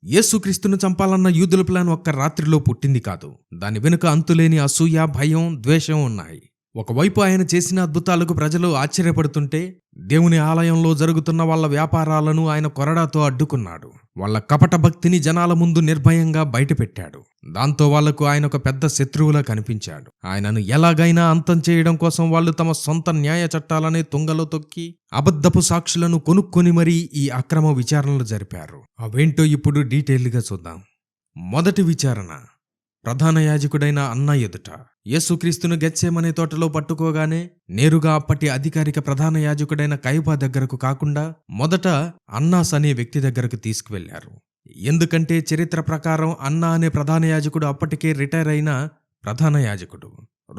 యేసుక్రీస్తును చంపాలన్న యూదుల ప్లాన్ ఒక్క రాత్రిలో పుట్టింది కాదు. దాని వెనుక అంతులేని అసూయ, భయం, ద్వేషం ఉన్నాయి. ఒకవైపు ఆయన చేసిన అద్భుతాలకు ప్రజలు ఆశ్చర్యపడుతుంటే, దేవుని ఆలయంలో జరుగుతున్న వాళ్ళ వ్యాపారాలను ఆయన కొరడాతో అడ్డుకున్నాడు. వాళ్ళ కపట భక్తిని జనాల ముందు నిర్భయంగా బయటపెట్టాడు. దాంతో వాళ్లకు ఆయన ఒక పెద్ద శత్రువులా కనిపించాడు. ఆయనను ఎలాగైనా అంతం చేయడం కోసం వాళ్ళు తమ సొంత న్యాయ చట్టాలనే తుంగలో తొక్కి అబద్ధపు సాక్షులను కొనుక్కొని మరీ ఈ అక్రమ విచారణలు జరిపారు. అవేంటో ఇప్పుడు డీటెయిల్గా చూద్దాం. మొదటి విచారణ ప్రధాన యాజకుడైన అన్న ఎదుట. యేసుక్రీస్తును గెత్సేమనే తోటలో పట్టుకోగానే నేరుగా అప్పటి అధికారిక ప్రధాన యాజకుడైన కయపా దగ్గరకు కాకుండా మొదట అన్నాస్ అనే వ్యక్తి దగ్గరకు తీసుకువెళ్లారు. ఎందుకంటే చరిత్ర ప్రకారం అన్నా అనే ప్రధాన యాజకుడు అప్పటికే రిటైర్ అయిన ప్రధాన యాజకుడు.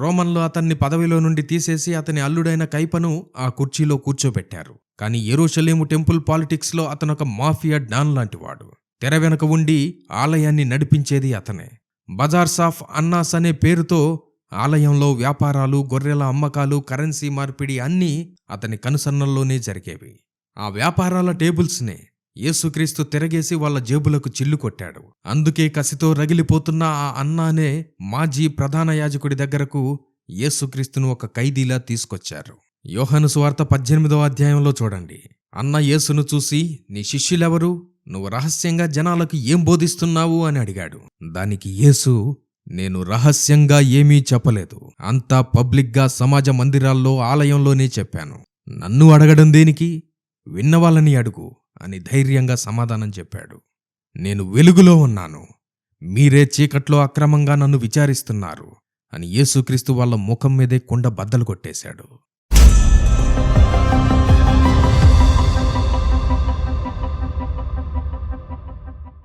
రోమన్లు అతన్ని పదవిలో నుండి తీసేసి అతని అల్లుడైన కయపను ఆ కుర్చీలో కూర్చోబెట్టారు. కానీ యెరూషలేము టెంపుల్ పాలిటిక్స్లో అతనొక మాఫియా డాన్ లాంటివాడు. తెర వెనుక ఉండి ఆలయాన్ని నడిపించేది అతనే. బజార్స్ ఆఫ్ అన్నాస్ అనే పేరుతో ఆలయంలో వ్యాపారాలు, గొర్రెల అమ్మకాలు, కరెన్సీ మార్పిడి అన్నీ అతని కనుసన్నల్లోనే జరిగేవి. ఆ వ్యాపారాల టేబుల్స్నే యేసుక్రీస్తు తిరగేసి వాళ్ళ జేబులకు చిల్లు కొట్టాడు. అందుకే కసితో రగిలిపోతున్న ఆ అన్నానే మాజీ ప్రధాన యాజకుడి దగ్గరకు యేసుక్రీస్తును ఒక ఖైదీలా తీసుకొచ్చారు. యోహాను సువార్త 18వ అధ్యాయంలో చూడండి. అన్న యేసును చూసి, నీ శిష్యులెవరు? నువ్వు రహస్యంగా జనాలకు ఏం బోధిస్తున్నావు అని అడిగాడు. దానికి యేసు, నేను రహస్యంగా ఏమీ చెప్పలేదు, అంతా పబ్లిక్గా సమాజ మందిరాల్లో, ఆలయంలోనే చెప్పాను. నన్ను అడగడం దేనికి? విన్నవాళ్ళని అడుగు అని ధైర్యంగా సమాధానం చెప్పాడు. నేను వెలుగులో ఉన్నాను, మీరే చీకట్లో అక్రమంగా నన్ను విచారిస్తున్నారు అని యేసుక్రీస్తు వాళ్ళ ముఖం మీదే కుండ బద్దలు కొట్టేశాడు.